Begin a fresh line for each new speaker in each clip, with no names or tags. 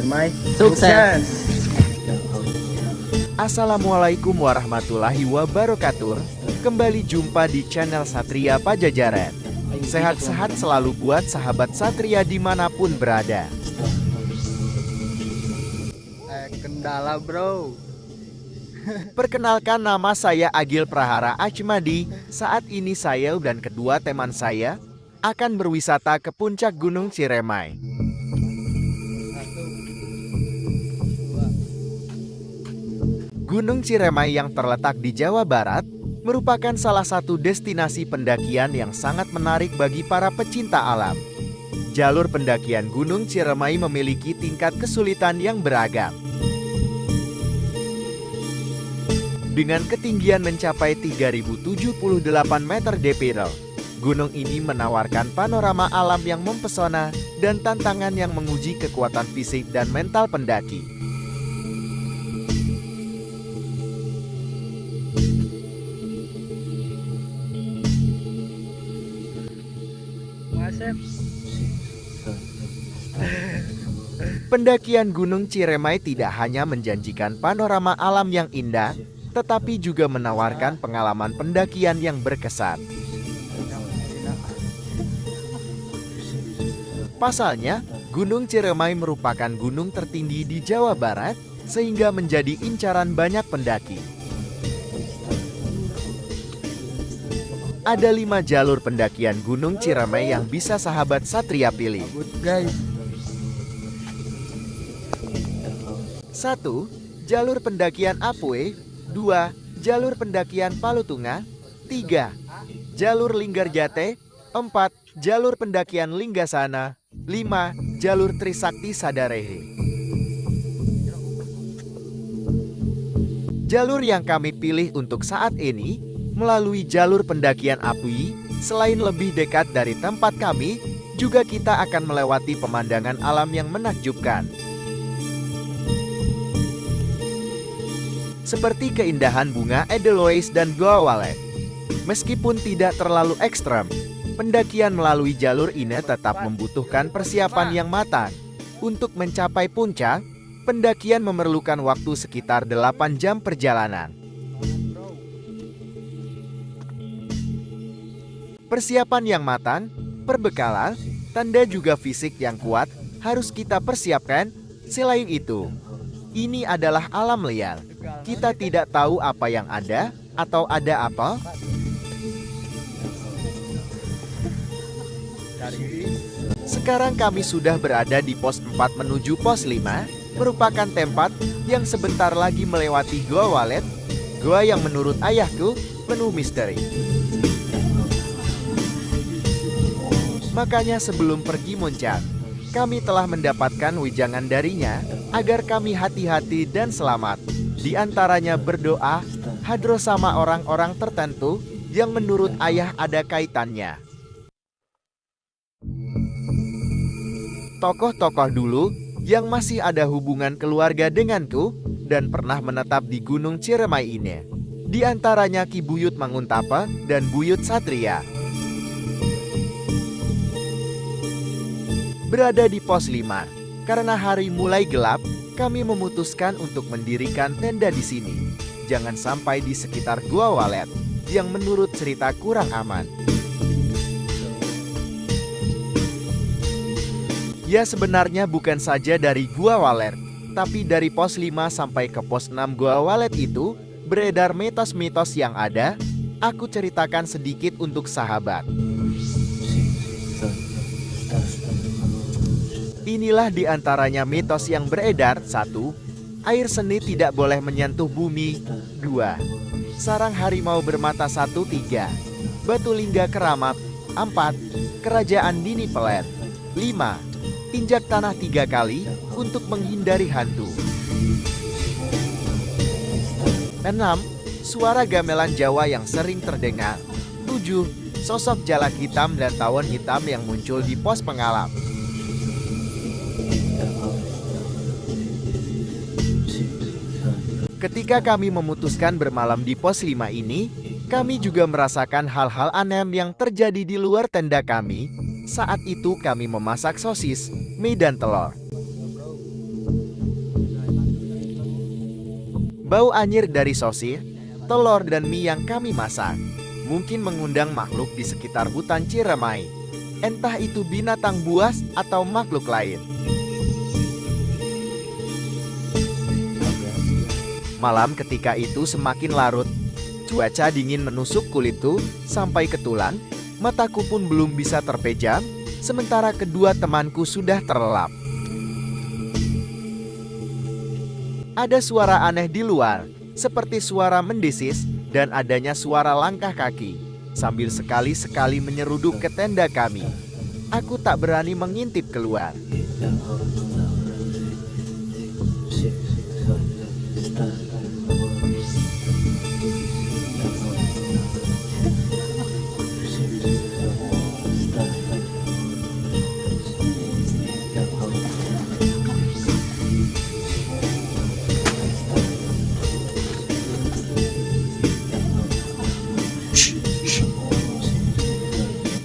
Ciremai
Sukses.
Assalamualaikum warahmatullahi wabarakatuh. Kembali jumpa di channel Satria Pajajaran. Sehat-sehat selalu buat sahabat Satria dimanapun berada.
Kendala bro.
Perkenalkan, nama saya Agil Prahara Achmadi. Saat ini saya dan kedua teman saya akan berwisata ke puncak Gunung Ciremai. Gunung Ciremai yang terletak di Jawa Barat merupakan salah satu destinasi pendakian yang sangat menarik bagi para pecinta alam. Jalur pendakian Gunung Ciremai memiliki tingkat kesulitan yang beragam. Dengan ketinggian mencapai 3078 meter DPR, gunung ini menawarkan panorama alam yang mempesona dan tantangan yang menguji kekuatan fisik dan mental pendaki. Pendakian Gunung Ciremai tidak hanya menjanjikan panorama alam yang indah, tetapi juga menawarkan pengalaman pendakian yang berkesan. Pasalnya, Gunung Ciremai merupakan gunung tertinggi di Jawa Barat, sehingga menjadi incaran banyak pendaki. Ada 5 jalur pendakian Gunung Ciremai yang bisa sahabat Satria pilih. 1. Jalur pendakian Apue. 2. Jalur pendakian Palutunga. 3. Jalur Linggarjate. 4. Jalur pendakian Linggasana. 5. Jalur Trisakti Sadarehe. Jalur yang kami pilih untuk saat ini melalui jalur pendakian Apui. Selain lebih dekat dari tempat kami, juga kita akan melewati pemandangan alam yang menakjubkan. Seperti keindahan bunga Edelweiss dan Goa Walet. Meskipun tidak terlalu ekstrem, pendakian melalui jalur ini tetap membutuhkan persiapan yang matang. Untuk mencapai puncak, pendakian memerlukan waktu sekitar 8 jam perjalanan. Persiapan yang matang, perbekalan, tanda juga fisik yang kuat harus kita persiapkan. Selain itu, ini adalah alam liar. Kita tidak tahu apa yang ada atau ada apa. Sekarang kami sudah berada di pos 4 menuju pos 5, merupakan tempat yang sebentar lagi melewati Goa Walet, goa yang menurut ayahku penuh misteri. Makanya sebelum pergi muncak, kami telah mendapatkan wejangan darinya agar kami hati-hati dan selamat. Di antaranya berdoa, hadro sama orang-orang tertentu yang menurut ayah ada kaitannya. Tokoh-tokoh dulu yang masih ada hubungan keluarga denganku dan pernah menetap di Gunung Ciremai ini. Di antaranya Ki Buyut Manguntapa dan Buyut Satria. Berada di pos 5, karena hari mulai gelap, kami memutuskan untuk mendirikan tenda di sini. Jangan sampai di sekitar Goa Walet, yang menurut cerita kurang aman. Ya, sebenarnya bukan saja dari Goa Walet, tapi dari pos 5 sampai ke pos 6 Goa Walet itu, beredar mitos-mitos yang ada. Aku ceritakan sedikit untuk sahabat. Inilah di antaranya mitos yang beredar. 1. Air seni tidak boleh menyentuh bumi. 2. Sarang harimau bermata 1. 3. Batu lingga keramat. 4. Kerajaan dini pelet. 5. Injak tanah 3 kali untuk menghindari hantu. 6. Suara gamelan Jawa yang sering terdengar. 7. Sosok jalak hitam dan tawon hitam yang muncul di pos pengalam. Ketika kami memutuskan bermalam di pos 5 ini, kami juga merasakan hal-hal aneh yang terjadi di luar tenda kami. Saat itu kami memasak sosis, mie dan telur. Bau anyir dari sosis, telur dan mie yang kami masak mungkin mengundang makhluk di sekitar hutan Ciremai. Entah itu binatang buas atau makhluk lain. Malam ketika itu semakin larut. Cuaca dingin menusuk kulitku sampai ke tulang. Mataku pun belum bisa terpejam, sementara kedua temanku sudah terlelap. Ada suara aneh di luar, seperti suara mendesis dan adanya suara langkah kaki, sambil sekali-sekali menyeruduk ke tenda kami. Aku tak berani mengintip keluar.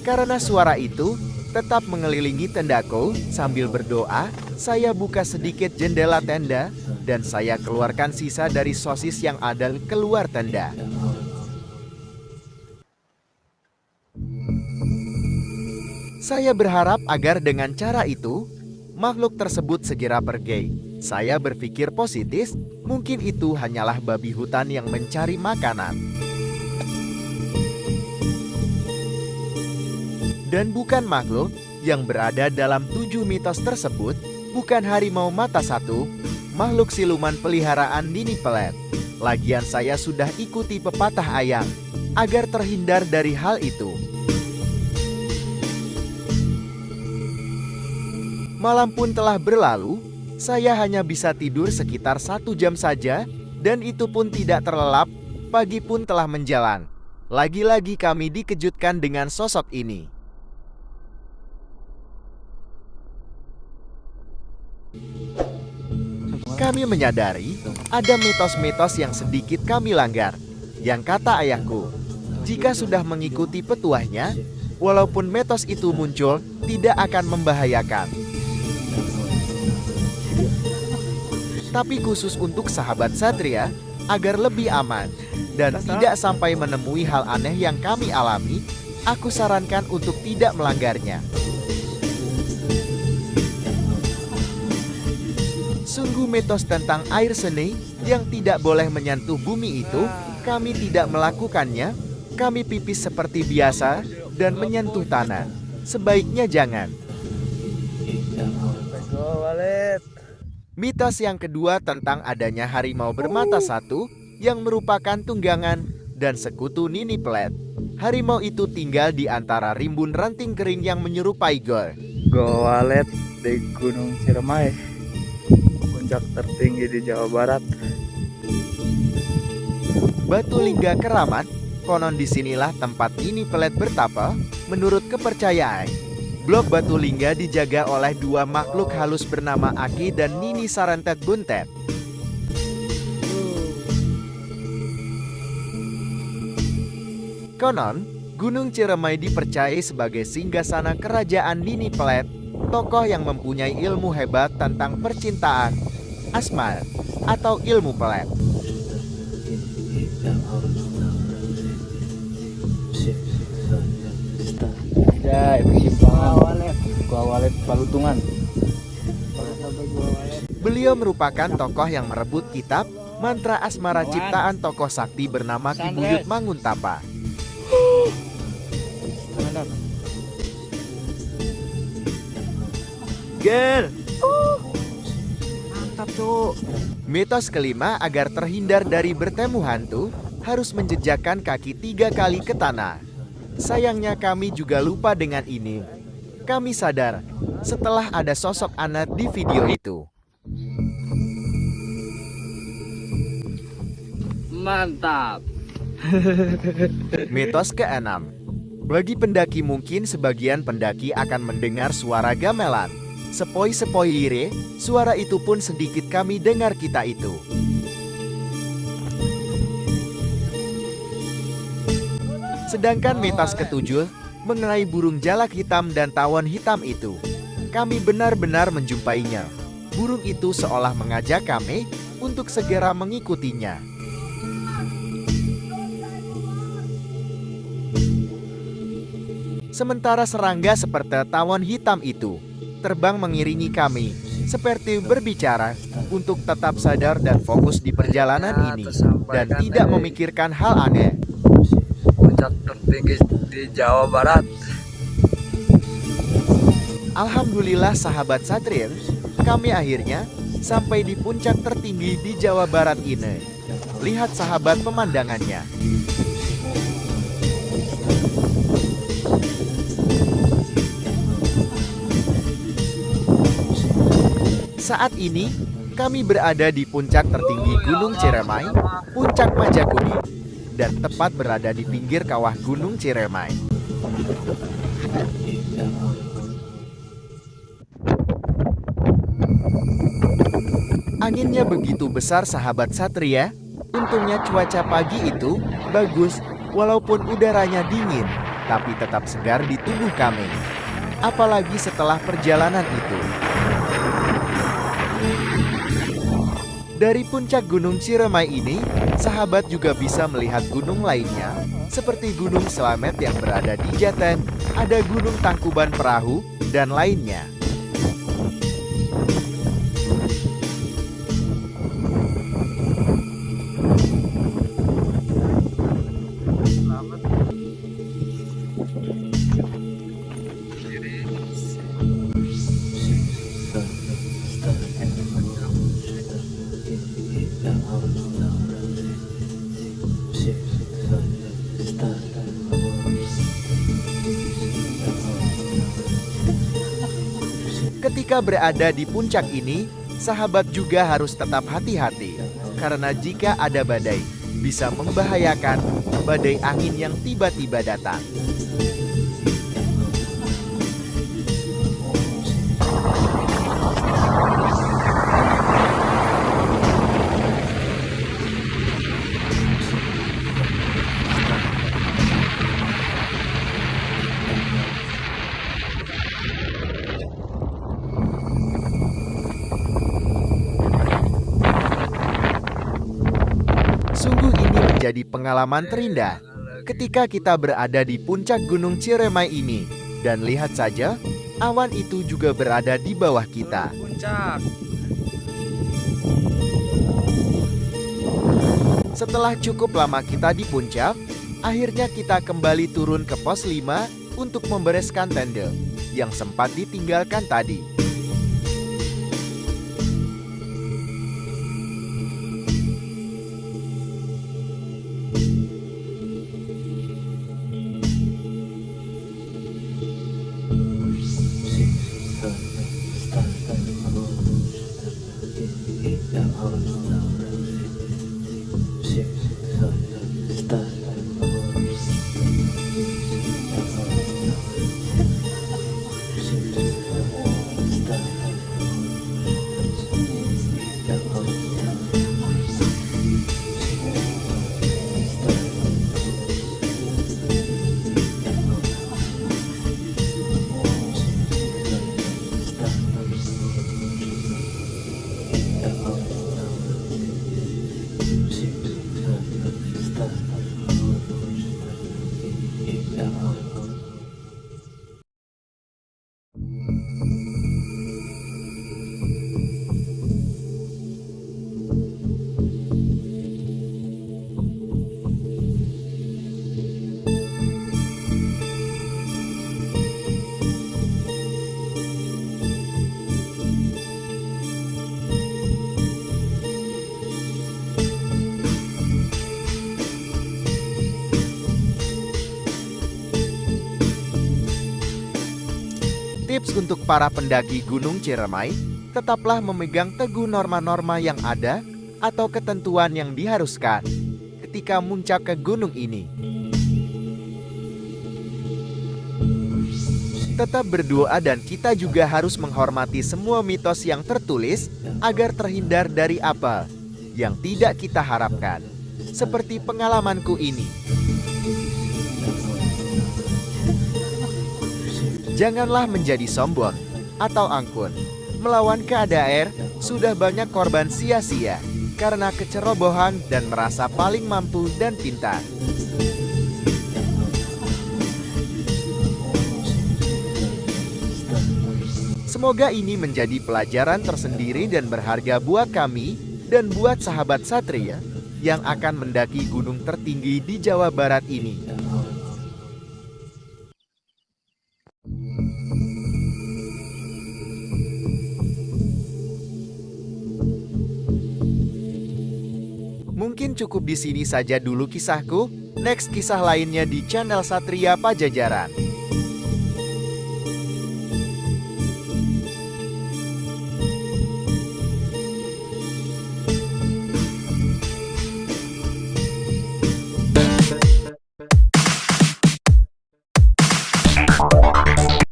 Karena suara itu tetap mengelilingi tendaku, sambil berdoa, saya buka sedikit jendela tenda dan saya keluarkan sisa dari sosis yang ada keluar tenda. Saya berharap agar dengan cara itu, makhluk tersebut segera pergi. Saya berpikir positif, mungkin itu hanyalah babi hutan yang mencari makanan. Dan bukan makhluk yang berada dalam 7 mitos tersebut, bukan harimau mata satu, makhluk siluman peliharaan Nini Pelet. Lagian saya sudah ikuti pepatah ayam, agar terhindar dari hal itu. Malam pun telah berlalu, saya hanya bisa tidur sekitar 1 jam saja, dan itu pun tidak terlelap, pagi pun telah menjalan. Lagi-lagi kami dikejutkan dengan sosok ini. Kami menyadari ada mitos-mitos yang sedikit kami langgar. Yang kata ayahku, jika sudah mengikuti petuahnya, walaupun mitos itu muncul, tidak akan membahayakan. Tapi khusus untuk sahabat Satria, agar lebih aman dan tidak sampai menemui hal aneh yang kami alami, aku sarankan untuk tidak melanggarnya. Sungguh mitos tentang air seni yang tidak boleh menyentuh bumi itu, kami tidak melakukannya. Kami pipis seperti biasa dan menyentuh tanah. Sebaiknya jangan. Mitos yang kedua tentang adanya harimau bermata satu yang merupakan tunggangan dan sekutu Nini Pelet. Harimau itu tinggal di antara rimbun ranting kering yang menyerupai gor.
Gowalet di Gunung Ciremai, puncak tertinggi di Jawa Barat.
Batu Lingga Keramat, konon disinilah tempat Nini Pelet bertapa. Menurut kepercayaan, blok Batu Lingga dijaga oleh 2 makhluk halus bernama Aki dan Nini Sarentet Buntet. Konon, Gunung Ciremai dipercayai sebagai singgasana kerajaan Nini Pelet, tokoh yang mempunyai ilmu hebat tentang percintaan, asma, atau ilmu pelet.
Ya, itu simpangan Gowalet Balutungan.
Beliau merupakan tokoh yang merebut kitab mantra asmara ciptaan tokoh sakti bernama Ki Buyut Manguntapa. Ger, mantap tuh. Mitos kelima, agar terhindar dari bertemu hantu, harus menjejakkan kaki 3 kali ke tanah. Sayangnya kami juga lupa dengan ini. Kami sadar setelah ada sosok anak di video itu.
Mantap.
Mitos ke-6. Bagi pendaki mungkin sebagian pendaki akan mendengar suara gamelan. Sepoi-sepoi lire, suara itu pun sedikit kami dengar kita itu. Sedangkan mitos ke-7 mengenai burung jalak hitam dan tawon hitam itu, kami benar-benar menjumpainya. Burung itu seolah mengajak kami untuk segera mengikutinya. Sementara serangga seperti tawon hitam itu terbang mengiringi kami, seperti berbicara untuk tetap sadar dan fokus di perjalanan ini, dan tidak memikirkan hal aneh.
Puncak tertinggi di Jawa Barat.
Alhamdulillah sahabat Satria, kami akhirnya sampai di puncak tertinggi di Jawa Barat ini. Lihat sahabat pemandangannya. Saat ini, kami berada di puncak tertinggi Gunung Ciremai, Puncak Majakuni, dan tepat berada di pinggir kawah Gunung Ciremai. Anginnya begitu besar sahabat Satria, untungnya cuaca pagi itu bagus walaupun udaranya dingin, tapi tetap segar di tubuh kami. Apalagi setelah perjalanan itu. Dari puncak Gunung Ciremai ini, sahabat juga bisa melihat gunung lainnya, seperti Gunung Slamet yang berada di Jaten, ada Gunung Tangkuban Perahu, dan lainnya. Ketika berada di puncak ini, sahabat juga harus tetap hati-hati, karena jika ada badai, bisa membahayakan badai angin yang tiba-tiba datang. Sungguh ini menjadi pengalaman terindah ketika kita berada di puncak Gunung Ciremai ini. Dan lihat saja, awan itu juga berada di bawah kita.
Puncak.
Setelah cukup lama kita di puncak, akhirnya kita kembali turun ke pos 5 untuk membereskan tenda yang sempat ditinggalkan tadi. Tips untuk para pendaki Gunung Ciremai, tetaplah memegang teguh norma-norma yang ada atau ketentuan yang diharuskan ketika muncak ke gunung ini. Tetap berdoa dan kita juga harus menghormati semua mitos yang tertulis agar terhindar dari apa yang tidak kita harapkan, seperti pengalamanku ini. Janganlah menjadi sombong atau angkuh. Melawan keadaan sudah banyak korban sia-sia. karena kecerobohan dan merasa paling mampu dan pintar. Semoga ini menjadi pelajaran tersendiri dan berharga buat kami dan buat sahabat Satria yang akan mendaki gunung tertinggi di Jawa Barat ini. Mungkin cukup di sini saja dulu kisahku. Next kisah lainnya di channel Satria Pajajaran.